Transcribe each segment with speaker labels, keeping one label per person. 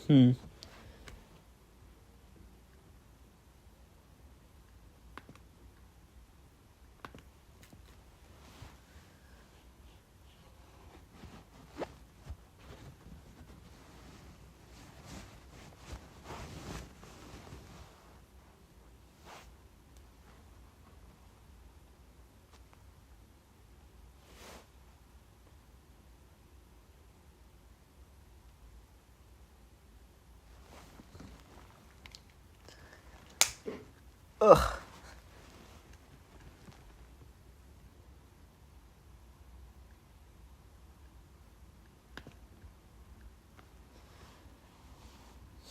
Speaker 1: Hmm. Ugh.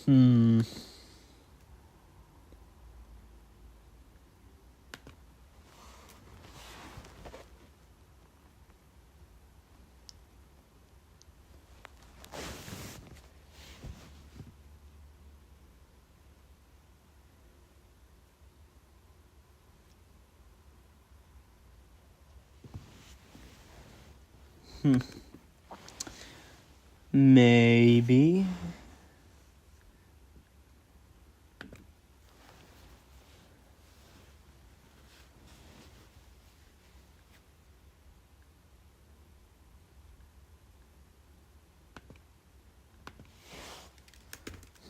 Speaker 1: Hmm. Hmm. Maybe.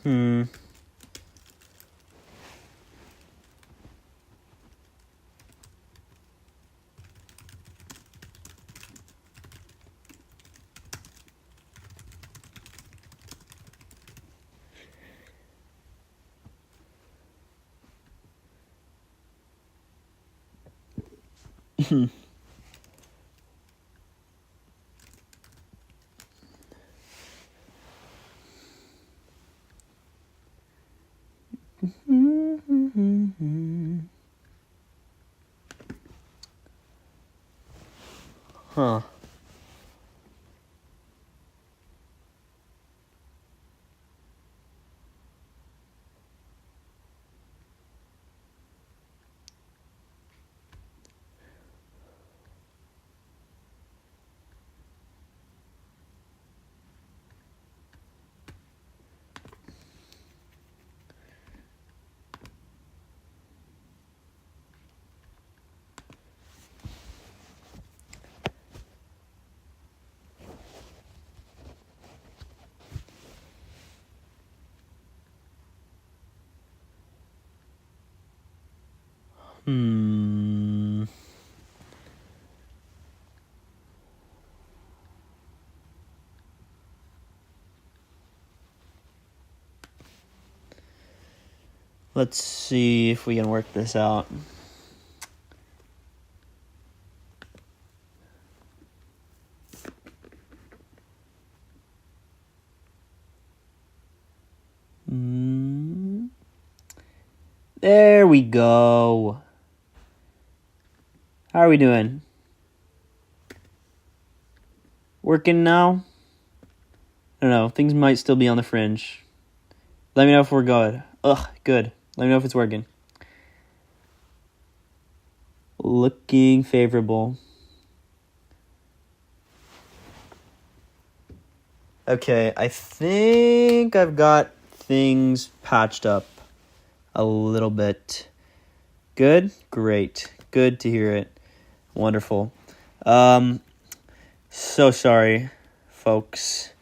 Speaker 1: Hmm. Huh. Hmm. Let's see if we can work this out. There we go. How are we doing? Working now? I don't know. Things might still be on the fringe. Let me know if we're good. Ugh, good. Let me know if it's working. Looking favorable. Okay, I think I've got things patched up a little bit. Good? Great. Good to hear it. Wonderful. So sorry, folks.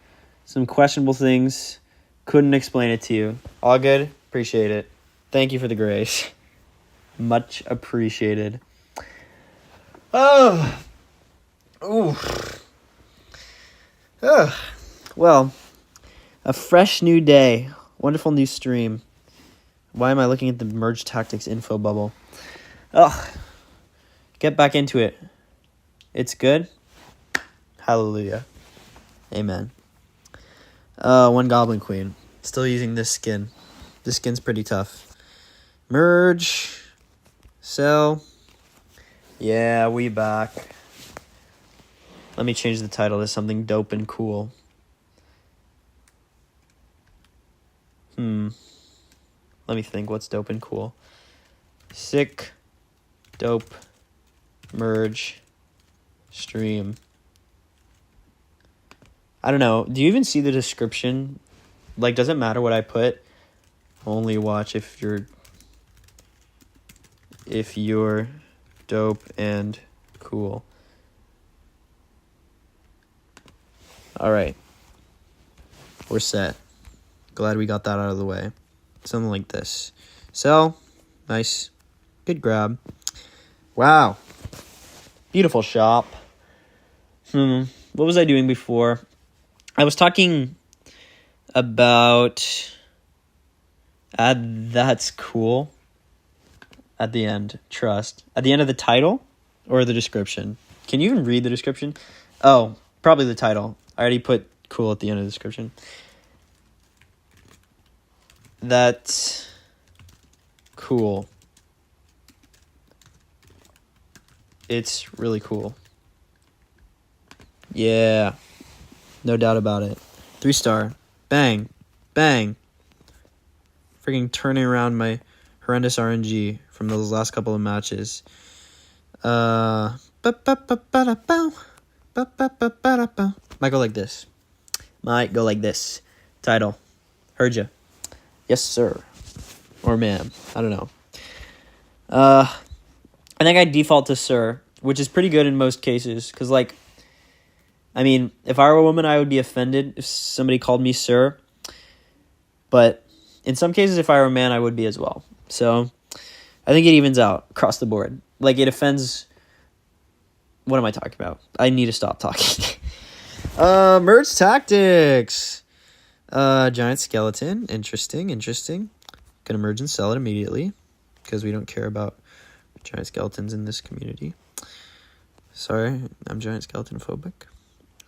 Speaker 1: Some questionable things. Couldn't explain it to you. All good? Appreciate it. Thank you for the grace. Much appreciated. Oh. Ooh. Ugh. Well, a fresh new day. Wonderful new stream. Why am I looking at the Merge Tactics info bubble? Ugh. Get back into it. It's good. Hallelujah. Amen. One Goblin Queen. Still using this skin. This skin's pretty tough. Merge. Sell. Yeah, we back. Let me change the title to something dope and cool. Let me think what's dope and cool. Sick, dope, merge, stream. I don't know. Do you even see the description Like, does it matter what I put? Only watch if you're dope and cool. All right. We're set. Glad we got that out of the way. Something like this. Sell. Nice. Good grab. Wow. Beautiful shop. What was I doing before? I was talking about that's cool at the end. Trust. At the end of the title or the description? Can you even read the description? Oh, probably the title. I already put cool at the end of the description. That's cool. It's really cool. Yeah. No doubt about it. 3-star. Bang. Bang. Freaking turning around my horrendous RNG from those last couple of matches. Might go like this. Might go like this. Title. Heard ya. Yes, sir. Or ma'am. I don't know. I think I default to sir, which is pretty good in most cases. Because, like, I mean, if I were a woman, I would be offended if somebody called me sir. But in some cases, if I were a man, I would be as well. So I think it evens out across the board. Like, it offends... What am I talking about? I need to stop talking. Merge tactics. Giant skeleton. Interesting. Gonna merge and sell it immediately. Because we don't care about giant skeletons in this community. Sorry, I'm giant skeleton phobic.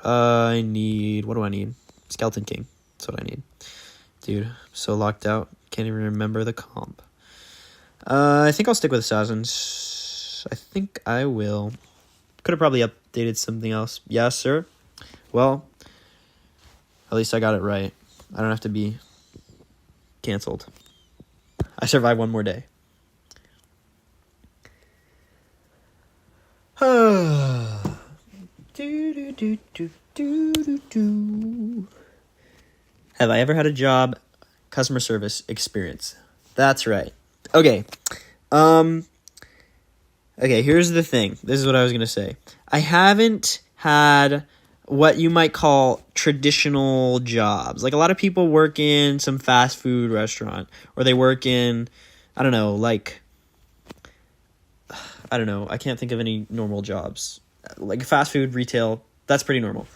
Speaker 1: I need... What do I need? Skeleton King. That's what I need. Dude, I'm so locked out. Can't even remember the comp. I think I'll stick with Assassins. I think I will. Could have probably updated something else. Yeah, sir. Well, at least I got it right. I don't have to be canceled. I survived one more day. Have I ever had a job customer service experience? That's right. Okay. Okay, here's the thing. This is what I was going to say. I haven't had what you might call traditional jobs. Like, a lot of people work in some fast food restaurant, or they work in, I don't know, I can't think of any normal jobs. Like fast food, retail, that's pretty normal.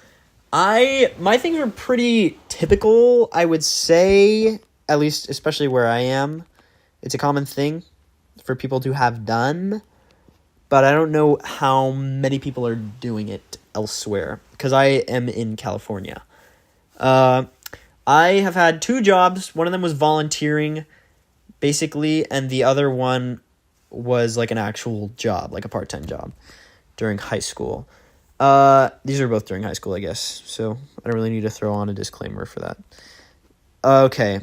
Speaker 1: My things are pretty typical, I would say, at least especially where I am. It's a common thing for people to have done, but I don't know how many people are doing it elsewhere, because I am in California. I have had 2 jobs. One of them was volunteering, basically, and the other one was like an actual job, like a part-time job during high school. These are both during high school, I guess, so I don't really need to throw on a disclaimer for that. Okay.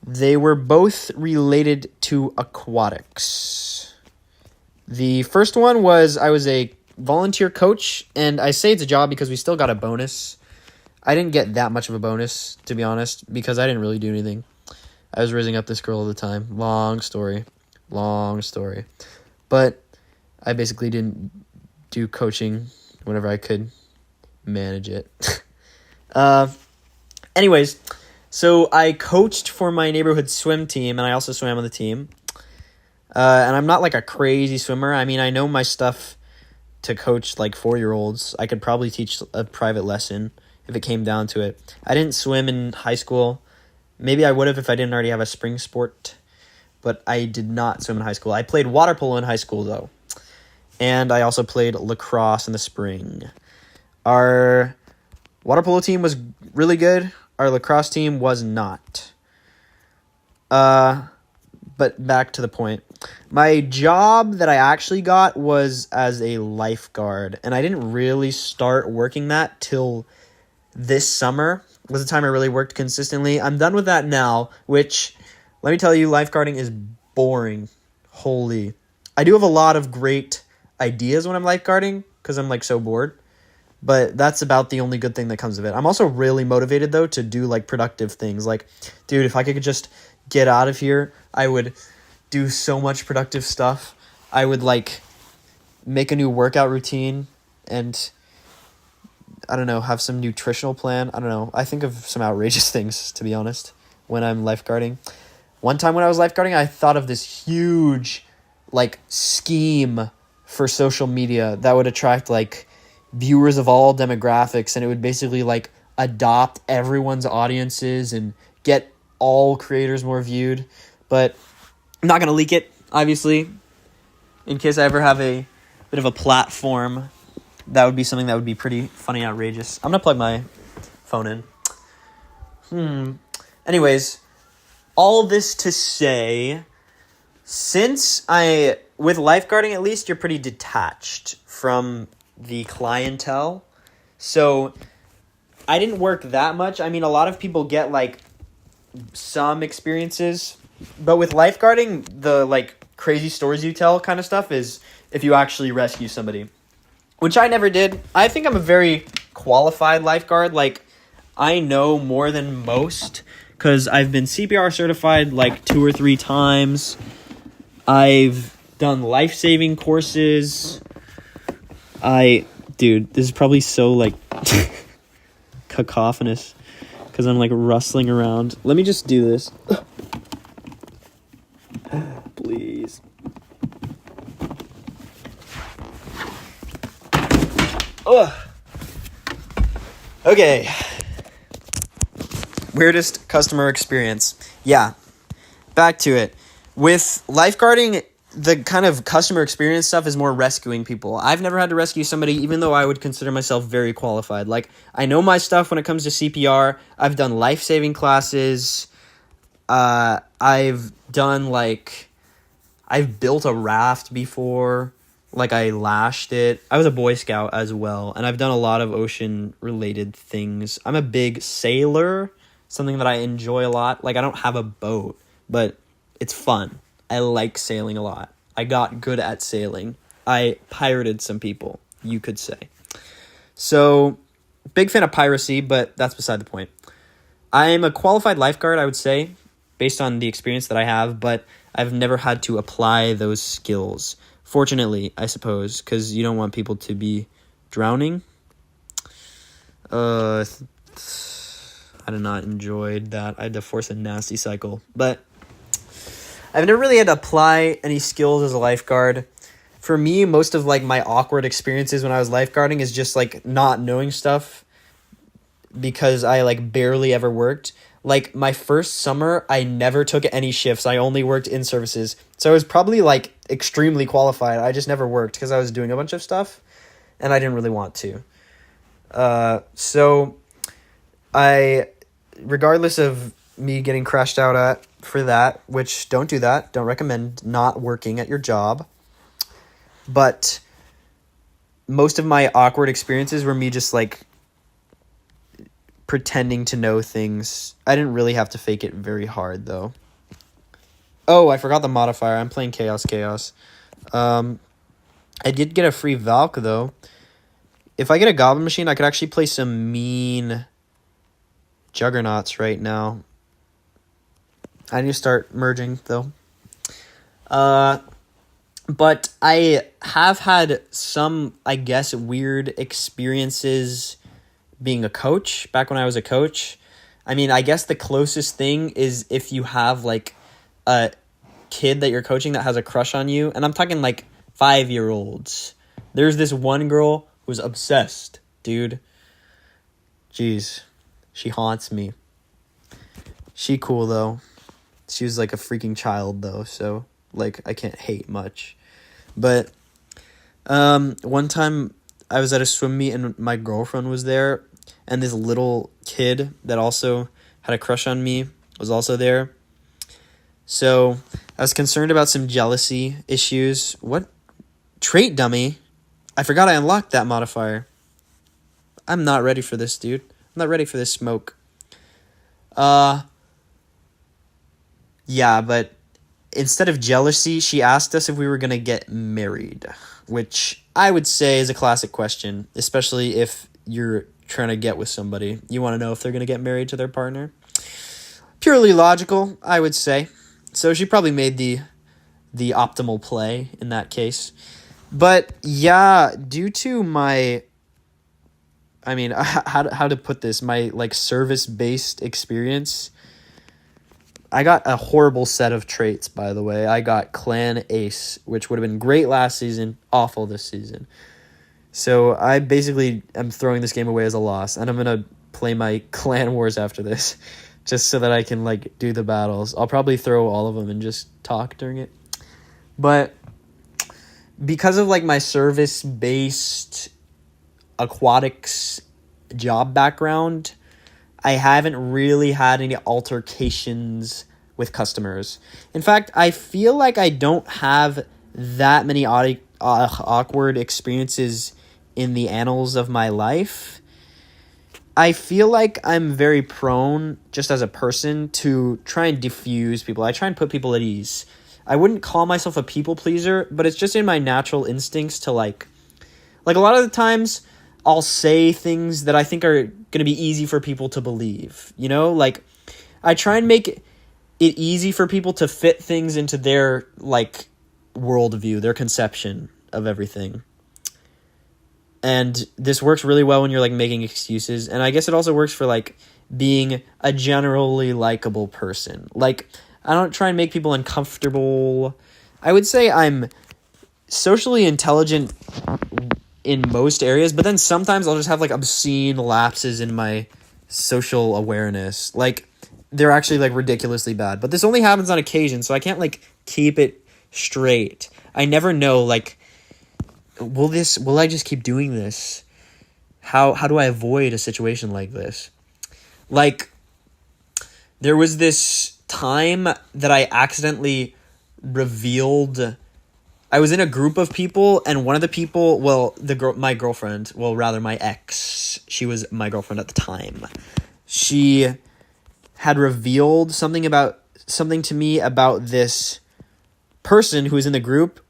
Speaker 1: They were both related to aquatics. The first one was I was a volunteer coach, and I say it's a job because we still got a bonus. I didn't get that much of a bonus, to be honest, because I didn't really do anything. I was raising up this girl all the time. Long story. But I basically didn't do coaching whenever I could manage it. Anyways, so I coached for my neighborhood swim team, and I also swam on the team. And I'm not like a crazy swimmer. I mean, I know my stuff to coach like 4-year-olds. I could probably teach a private lesson if it came down to it. I didn't swim in high school. Maybe I would have if I didn't already have a spring sport, but I did not swim in high school. I played water polo in high school, though. And I also played lacrosse in the spring. Our water polo team was really good. Our lacrosse team was not. But back to the point. My job that I actually got was as a lifeguard, and I didn't really start working that till this summer. Was the time I really worked consistently. I'm done with that now, which, let me tell you, lifeguarding is boring. Holy. I do have a lot of great ideas when I'm lifeguarding, because I'm like so bored. But that's about the only good thing that comes of it. I'm also really motivated, though, to do, like, productive things. Like, dude, if I could just get out of here, I would do so much productive stuff. I would, like, make a new workout routine and, I don't know, have some nutritional plan. I don't know. I think of some outrageous things, to be honest, when I'm lifeguarding. One time when I was lifeguarding, I thought of this huge, like, scheme for social media that would attract, like, viewers of all demographics, and it would basically, like, adopt everyone's audiences and get all creators more viewed. But I'm not going to leak it, obviously, in case I ever have a bit of a platform. That would be something that would be pretty funny and outrageous. I'm going to plug my phone in. Anyways, all this to say, since with lifeguarding at least, you're pretty detached from the clientele. So I didn't work that much. I mean, a lot of people get, like, some experiences, but with lifeguarding, the, like, crazy stories you tell kind of stuff is if you actually rescue somebody, which I never did. I think I'm a very qualified lifeguard. Like, I know more than most because I've been CPR certified, like, 2 or 3 times. I've done life-saving courses. Dude, this is probably so, like, cacophonous because I'm, like, rustling around. Let me just do this. Please. Ugh. Okay. Weirdest customer experience. Yeah. Back to it. With lifeguarding, the kind of customer experience stuff is more rescuing people. I've never had to rescue somebody, even though I would consider myself very qualified. Like, I know my stuff when it comes to CPR. I've done life-saving classes. I've done, like, I've built a raft before. Like, I lashed it. I was a Boy Scout as well, and I've done a lot of ocean-related things. I'm a big sailor, something that I enjoy a lot. Like, I don't have a boat, but it's fun. I like sailing a lot. I got good at sailing. I pirated some people, you could say. So, big fan of piracy, but that's beside the point. I'm a qualified lifeguard, I would say, based on the experience that I have, but I've never had to apply those skills. Fortunately, I suppose, because you don't want people to be drowning. I did not enjoy that. I had to force a nasty cycle. But I've never really had to apply any skills as a lifeguard. For me, most of, like, my awkward experiences when I was lifeguarding is just, like, not knowing stuff because I, like, barely ever worked. Like, my first summer, I never took any shifts. I only worked in services. So I was probably, like, extremely qualified. I just never worked because I was doing a bunch of stuff, and I didn't really want to. So regardless of me getting crashed out at for that, which don't do that, don't recommend not working at your job. But most of my awkward experiences were me just, like, pretending to know things. I didn't really have to fake it very hard, though. Oh, I forgot the modifier. I'm playing Chaos. I did get a free Valk, though. If I get a Goblin Machine, I could actually play some mean Juggernauts right now. I need to start merging, though. But I have had some, I guess, weird experiences being a coach back when I was a coach. I mean, I guess the closest thing is if you have, like, a kid that you're coaching that has a crush on you, and I'm talking, like, 5-year-olds. There's this one girl who's obsessed, dude. Jeez, she haunts me. She cool, though. She was, like, a freaking child, though, so, like, I can't hate much. But one time I was at a swim meet and my girlfriend was there, and this little kid that also had a crush on me was also there. So I was concerned about some jealousy issues. What? Trait dummy? I forgot I unlocked that modifier. I'm not ready for this, dude. I'm not ready for this smoke. Yeah, but instead of jealousy, she asked us if we were going to get married, which I would say is a classic question, especially if you're trying to get with somebody. You want to know if they're going to get married to their partner. Purely logical, I would say. So she probably made the optimal play in that case. But yeah, due to my, I mean, how to put this, my like service-based experience, I got a horrible set of traits, by the way. I got Clan Ace, which would have been great last season, awful this season. So I basically am throwing this game away as a loss, and I'm going to play my Clan Wars after this, just so that I can like do the battles. I'll probably throw all of them and just talk during it. But because of like my service-based aquatics job background, I haven't really had any altercations with customers. In fact, I feel like I don't have that many awkward experiences in the annals of my life. I feel like I'm very prone, just as a person, to try and diffuse people. I try and put people at ease. I wouldn't call myself a people pleaser, but it's just in my natural instincts to like a lot of the times I'll say things that I think are going to be easy for people to believe, you know? Like, I try and make it easy for people to fit things into their, like, worldview, their conception of everything. And this works really well when you're, like, making excuses. And I guess it also works for, like, being a generally likable person. Like, I don't try and make people uncomfortable. I would say I'm socially intelligent in most areas, but then sometimes I'll just have like obscene lapses in my social awareness. Like, they're actually like ridiculously bad, but this only happens on occasion, so I can't like keep it straight. I never know, like, will I just keep doing this? How do I avoid a situation like this? Like, there was this time that I accidentally revealed. I was in a group of people, and one of the people, my girlfriend, my ex, she was my girlfriend at the time. She had revealed something to me about this person who was in the group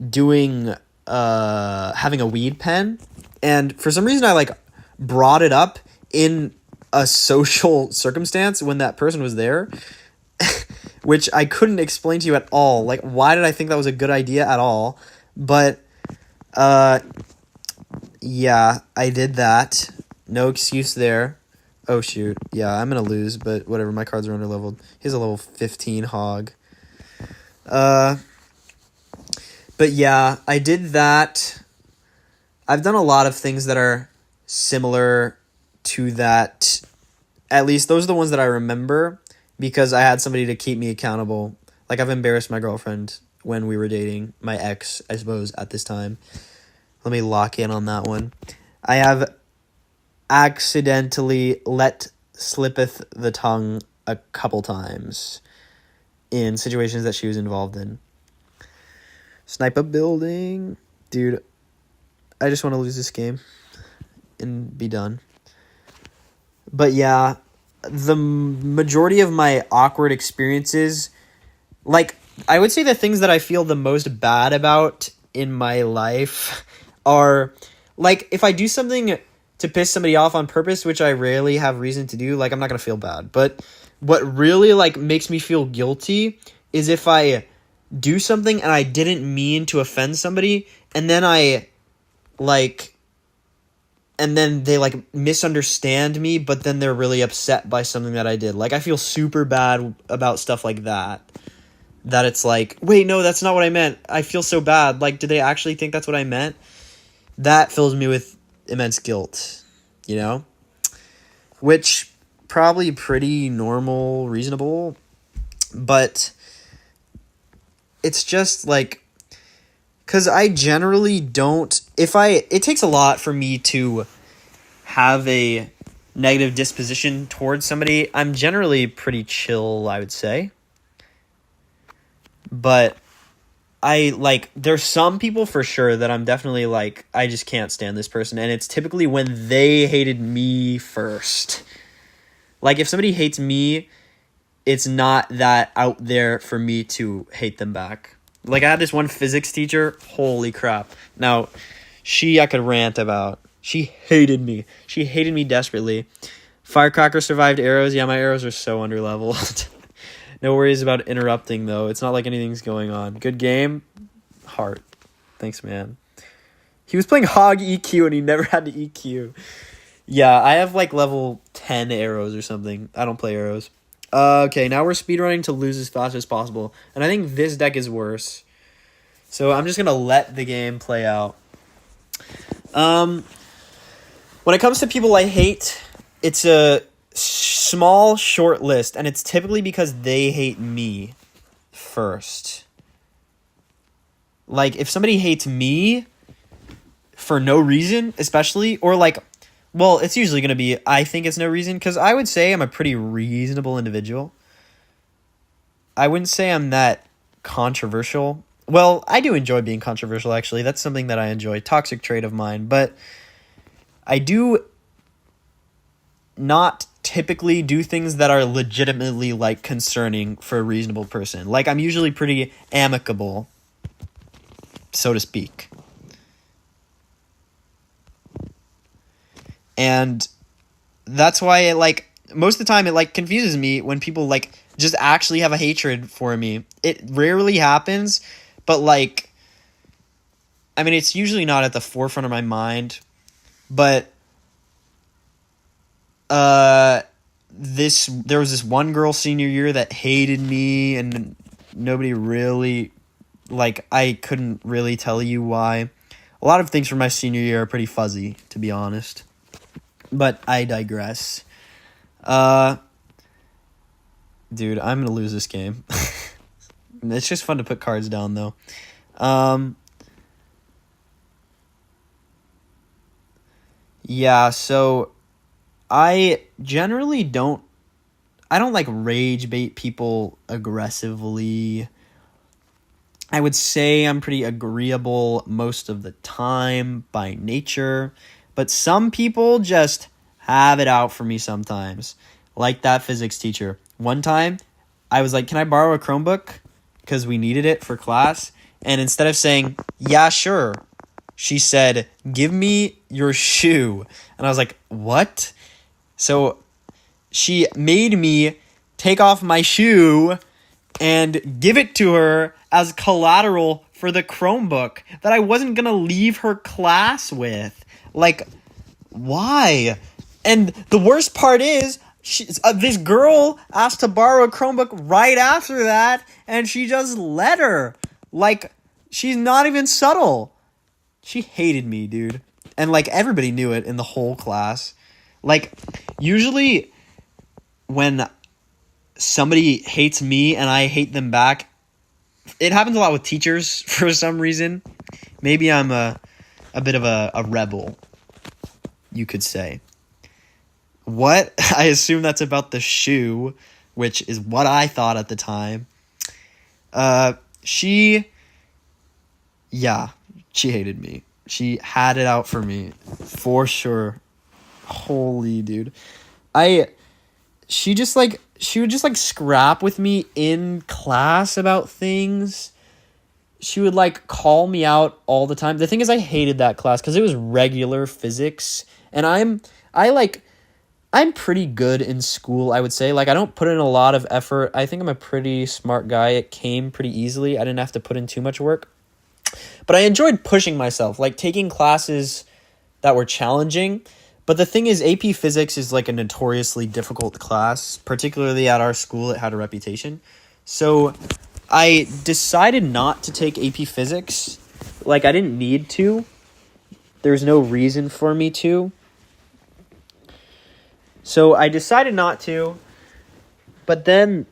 Speaker 1: doing, having a weed pen. And for some reason I like brought it up in a social circumstance when that person was there. Which I couldn't explain to you at all. Like, why did I think that was a good idea at all? But, yeah, I did that. No excuse there. Oh, shoot. Yeah, I'm going to lose, but whatever. My cards are under-leveled. He's a level 15 hog. But, yeah, I did that. I've done a lot of things that are similar to that. At least those are the ones that I remember, because I had somebody to keep me accountable. Like, I've embarrassed my girlfriend when we were dating. My ex, I suppose, at this time. Let me lock in on that one. I have accidentally let slippeth the tongue a couple times in situations that she was involved in. Snipe a building. Dude, I just want to lose this game and be done. But yeah, the majority of my awkward experiences, like, I would say the things that I feel the most bad about in my life are, like, if I do something to piss somebody off on purpose, which I rarely have reason to do, like, I'm not going to feel bad. But what really, like, makes me feel guilty is if I do something and I didn't mean to offend somebody, and then and then they, like, misunderstand me, but then they're really upset by something that I did. Like, I feel super bad about stuff like that. That it's like, wait, no, that's not what I meant. I feel so bad. Like, did they actually think that's what I meant? That fills me with immense guilt, you know? Which, probably pretty normal, reasonable. But it's just, like, because I generally don't, it takes a lot for me to have a negative disposition towards somebody. I'm generally pretty chill, I would say. But there's some people for sure that I'm definitely like, I just can't stand this person. And it's typically when they hated me first. Like, if somebody hates me, it's not that out there for me to hate them back. Like, I had this one physics teacher, holy crap. Now, I could rant about. She hated me. She hated me desperately. Firecracker survived arrows. Yeah, my arrows are so underleveled. No worries about interrupting, though. It's not like anything's going on. Good game. Heart. Thanks, man. He was playing Hog EQ, and he never had to EQ. Yeah, I have, like, level 10 arrows or something. I don't play arrows. Okay, now we're speedrunning to lose as fast as possible. And I think this deck is worse. So I'm just going to let the game play out. When it comes to people I hate, it's a small, short list. And it's typically because they hate me first. Like, if somebody hates me for no reason, especially, or like, well, it's usually going to be, I think it's no reason, because I would say I'm a pretty reasonable individual. I wouldn't say I'm that controversial. Well, I do enjoy being controversial, actually. That's something that I enjoy. Toxic trait of mine. But I do not typically do things that are legitimately, like, concerning for a reasonable person. Like, I'm usually pretty amicable, so to speak. And that's why it, like, most of the time it, like, confuses me when people, like, just actually have a hatred for me. It rarely happens, but, like, I mean, it's usually not at the forefront of my mind, but there was this one girl senior year that hated me, and nobody really, like, I couldn't really tell you why. A lot of things from my senior year are pretty fuzzy, to be honest. But I digress. Dude, I'm gonna lose this game. It's just fun to put cards down, though. Yeah, so I generally don't like rage bait people aggressively. I would say I'm pretty agreeable most of the time by nature. But some people just have it out for me sometimes. Like that physics teacher. One time, I was like, can I borrow a Chromebook? Because we needed it for class. And instead of saying, yeah, sure, she said, give me your shoe. And I was like, what? So she made me take off my shoe and give it to her as collateral for the Chromebook that I wasn't going to leave her class with. Like, why? And the worst part is, this girl asked to borrow a Chromebook right after that, and she just let her. Like, she's not even subtle. She hated me, dude. And, like, everybody knew it in the whole class. Like, usually when somebody hates me and I hate them back, it happens a lot with teachers for some reason. Maybe I'm a bit of a rebel, you could say. What? I assume that's about the shoe, which is what I thought at the time. She hated me. She had it out for me, for sure. Holy dude. She would just, like, scrap with me in class about things. She would, like, call me out all the time. The thing is, I hated that class because it was regular physics. And I'm pretty good in school, I would say. Like, I don't put in a lot of effort. I think I'm a pretty smart guy. It came pretty easily. I didn't have to put in too much work. But I enjoyed pushing myself, like, taking classes that were challenging. But the thing is, AP Physics is, like, a notoriously difficult class. Particularly at our school, it had a reputation. So I decided not to take AP Physics. Like, I didn't need to. There's no reason for me to. So I decided not to. But then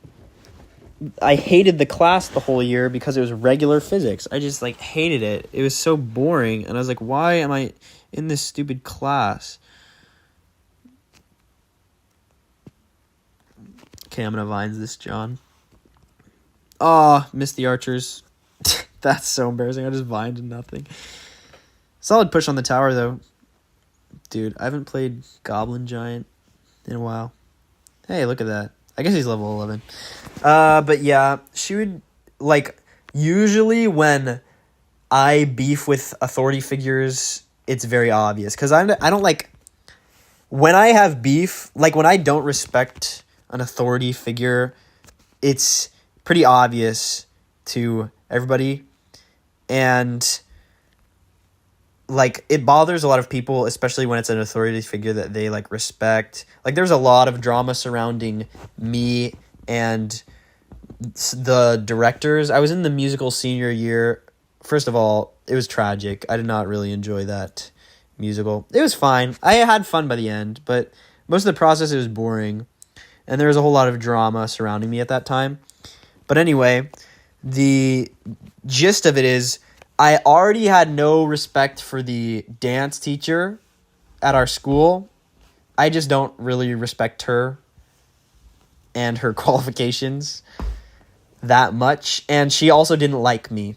Speaker 1: I hated the class the whole year because it was regular physics. I just, like, hated it. It was so boring. And I was like, why am I in this stupid class? Okay, I'm going to Vines this, John. Oh, missed the archers. That's so embarrassing. I just Vined nothing. Solid push on the tower, though. Dude, I haven't played Goblin Giant in a while. Hey, look at that. I guess he's level 11. But yeah, she would, like, usually when I beef with authority figures it's very obvious. Because I don't like... When I have beef, like when I don't respect an authority figure, it's pretty obvious to everybody. And like it bothers a lot of people, especially when it's an authority figure that they like respect. Like there's a lot of drama surrounding me and the directors. I was in the musical senior year. First of all, it was tragic. I did not really enjoy that musical. It was fine. I had fun by the end, but most of the process, it was boring. And there was a whole lot of drama surrounding me at that time. But anyway, the gist of it is I already had no respect for the dance teacher at our school. I just don't really respect her and her qualifications that much. And she also didn't like me.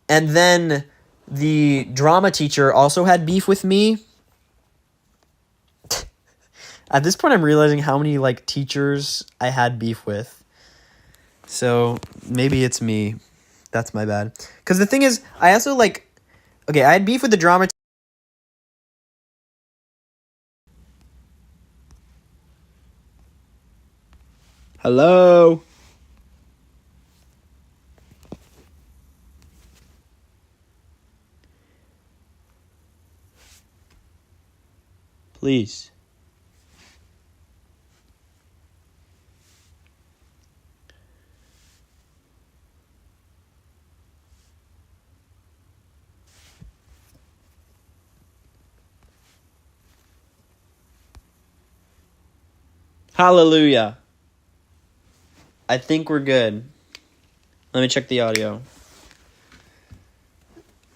Speaker 1: And then the drama teacher also had beef with me. At this point, I'm realizing how many like teachers I had beef with. So maybe it's me. That's my bad. Because the thing is, I also like... Okay, I had beef with the drama... Hello? Please. Hallelujah. I think we're good. Let me check the audio.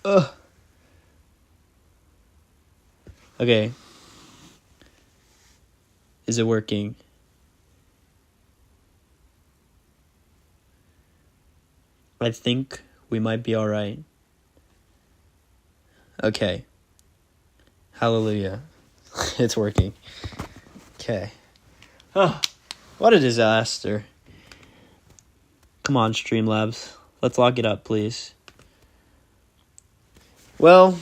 Speaker 1: Ugh. Okay. Is it working? I think we might be all right. Okay. Hallelujah. It's working. Okay. Oh, what a disaster. Come on, Streamlabs. Let's lock it up, please. Well,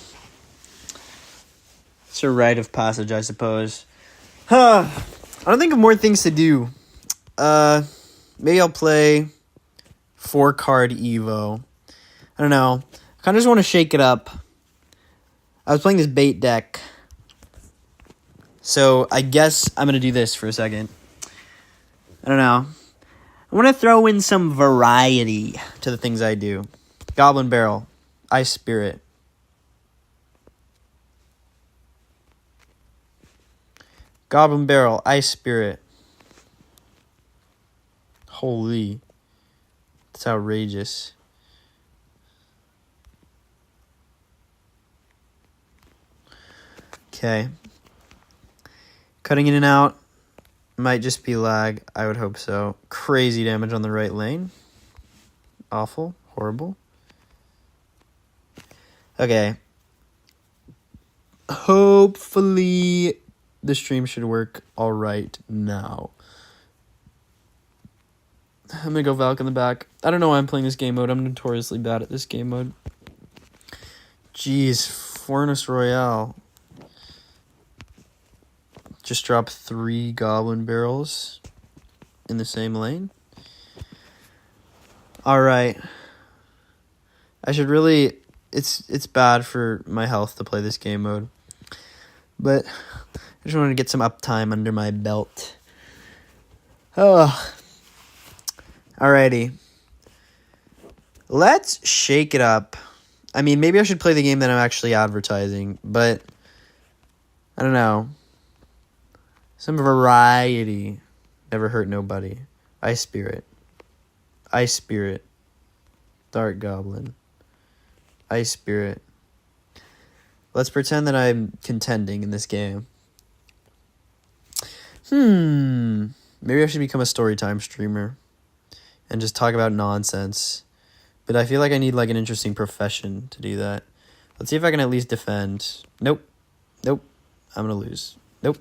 Speaker 1: it's a rite of passage, I suppose. I don't think of more things to do. Maybe I'll play 4-card Evo. I don't know. I kind of just want to shake it up. I was playing this bait deck. So I guess I'm going to do this for a second. I don't know. I want to throw in some variety to the things I do. Goblin Barrel. Ice Spirit. Goblin Barrel. Ice Spirit. Holy. That's outrageous. Okay. Cutting in and out. Might just be lag. I would hope so. Crazy damage on the right lane. Awful. Horrible. Okay. Hopefully the stream should work all right now. I'm going to go Valk in the back. I don't know why I'm playing this game mode. I'm notoriously bad at this game mode. Jeez. Furnace Royale. Just drop 3 Goblin Barrels in the same lane. Alright. I should really... It's bad for my health to play this game mode. But I just wanted to get some uptime under my belt. Oh. Alrighty. Let's shake it up. I mean, maybe I should play the game that I'm actually advertising, but I don't know. Some variety. Never hurt nobody. Ice Spirit. Ice Spirit. Dark Goblin. Ice Spirit. Let's pretend that I'm contending in this game. Maybe I should become a storytime streamer and just talk about nonsense. But I feel like I need like an interesting profession to do that. Let's see if I can at least defend. Nope. Nope. I'm going to lose. Nope.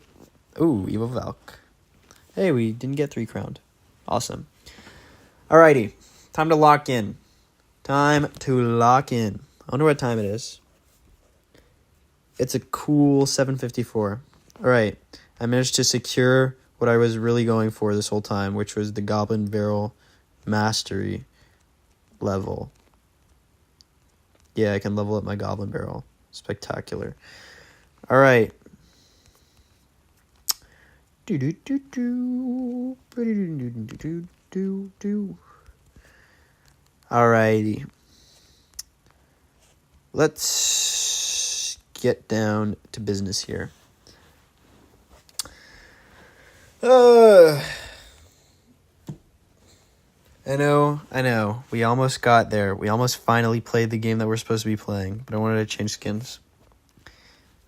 Speaker 1: Ooh, Evil Valk. Hey, we didn't get 3 crowned. Awesome. Alrighty. Time to lock in. Time to lock in. I wonder what time it is. It's a cool 754. All right. I managed to secure what I was really going for this whole time, which was the Goblin Barrel Mastery level. Yeah, I can level up my Goblin Barrel. Spectacular. All right. Alrighty. Let's get down to business here. I know. We almost got there. We almost finally played the game that we're supposed to be playing, but I wanted to change skins.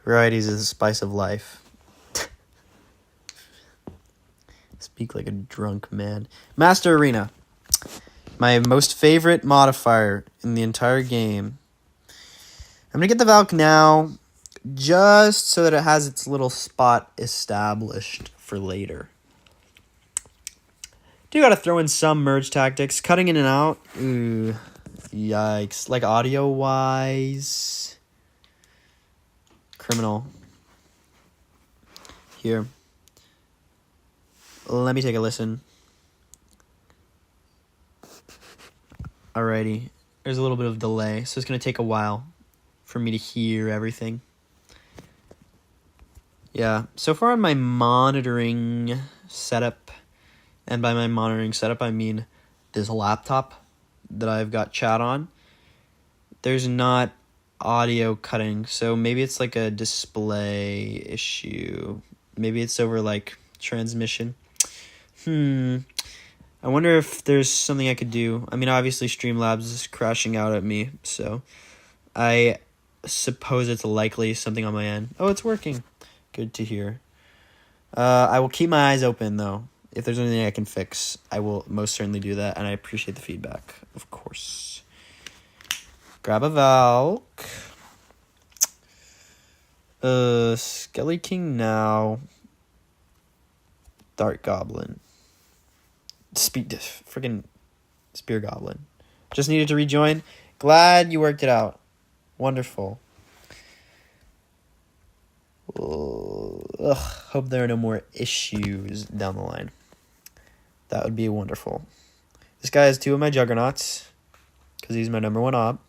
Speaker 1: Varieties is the spice of life. Speak like a drunk man. Master Arena. My most favorite modifier in the entire game. I'm going to get the Valk now, just so that it has its little spot established for later. Do got to throw in some merge tactics. Cutting in and out. Ooh, yikes. Like audio-wise. Criminal. Here. Let me take a listen. Alrighty. There's a little bit of delay, so it's going to take a while for me to hear everything. Yeah, so far on my monitoring setup, and by my monitoring setup, I mean this laptop that I've got chat on, there's not audio cutting, so maybe it's like a display issue. Maybe it's over like transmission. I wonder if there's something I could do. I mean, obviously Streamlabs is crashing out at me, so I suppose it's likely something on my end. Oh, it's working. Good to hear. I will keep my eyes open, though. If there's anything I can fix, I will most certainly do that, and I appreciate the feedback, of course. Grab a Valk. Skelly King now. Dart Goblin. Freaking Spear Goblin. Just needed to rejoin. Glad you worked it out. Wonderful. Hope there are no more issues down the line. That would be wonderful. This guy has 2 of my Juggernauts, because he's my number 1 op.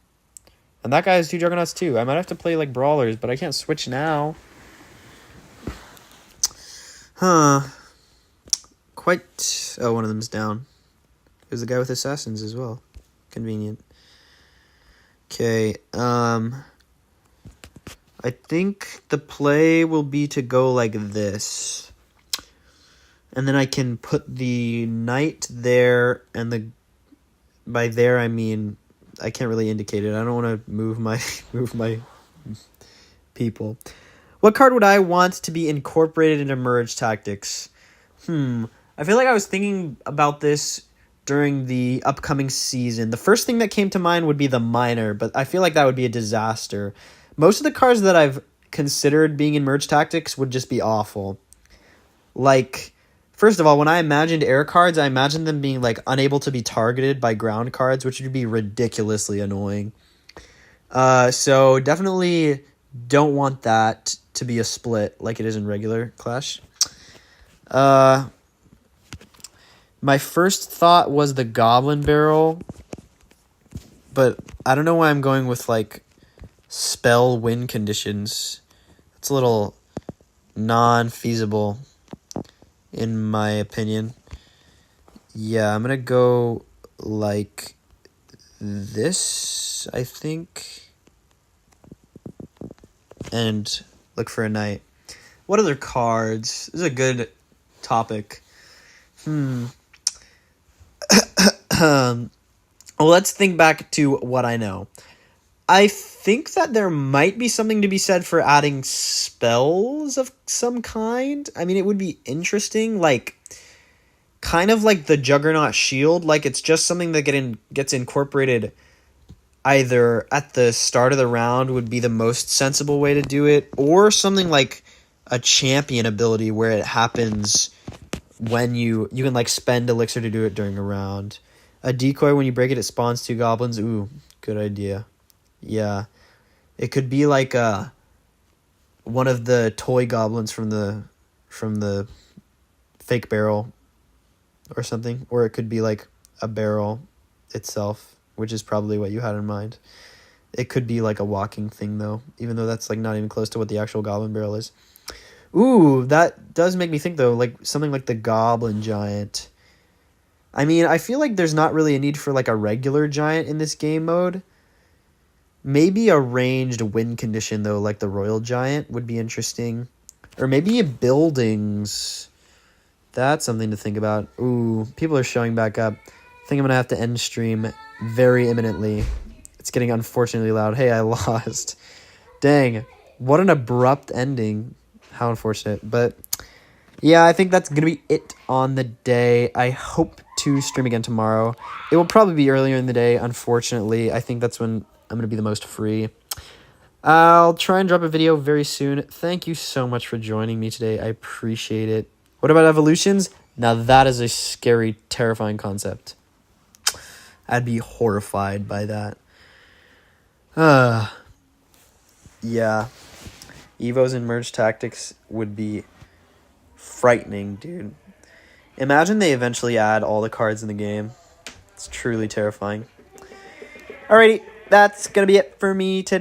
Speaker 1: And that guy has 2 Juggernauts too. I might have to play like brawlers, but I can't switch now. Oh, one of them's down. There's the guy with assassins as well. Convenient. Okay, I think the play will be to go like this. And then I can put the knight there, and by there I mean I can't really indicate it. I don't want to move my people. What card would I want to be incorporated into merge tactics? I feel like I was thinking about this during the upcoming season. The first thing that came to mind would be the Miner, but I feel like that would be a disaster. Most of the cards that I've considered being in merge tactics would just be awful. Like, first of all, when I imagined air cards, I imagined them being like unable to be targeted by ground cards, which would be ridiculously annoying. So definitely don't want that to be a split like it is in regular Clash. My first thought was the Goblin Barrel, but I don't know why I'm going with like spell win conditions. It's a little non-feasible in my opinion. Yeah, I'm gonna go like this, I think, and look for a knight. What other cards? This is a good topic. Well, let's think back to what I know. I think that there might be something to be said for adding spells of some kind. I mean, it would be interesting, like, kind of like the Juggernaut Shield. Like, it's just something that gets incorporated either at the start of the round would be the most sensible way to do it, or something like a champion ability where it happens when you can, like, spend elixir to do it during a round. A decoy, when you break it, it spawns 2 goblins. Ooh, good idea. Yeah. It could be like a one of the toy goblins from the fake barrel or something, or it could be like a barrel itself, which is probably what you had in mind. It could be like a walking thing though, even though that's like not even close to what the actual goblin barrel is. Ooh, that does make me think though, like something like the goblin giant. I mean, I feel like there's not really a need for like a regular giant in this game mode. Maybe a ranged win condition though, like the royal giant would be interesting. Or maybe buildings. That's something to think about. Ooh, people are showing back up. I think I'm going to have to end stream very imminently. It's getting unfortunately loud. Hey, I lost. Dang. What an abrupt ending. How unfortunate. But yeah, I think that's going to be it on the day. I hope to stream again tomorrow. It will probably be earlier in the day, unfortunately. I think that's when I'm going to be the most free. I'll try and drop a video very soon. Thank you so much for joining me today. I appreciate it. What about evolutions? Now that is a scary, terrifying concept. I'd be horrified by that. Yeah. Evos and merge tactics would be frightening, dude. Imagine they eventually add all the cards in the game. It's truly terrifying. Alrighty, that's going to be it for me today.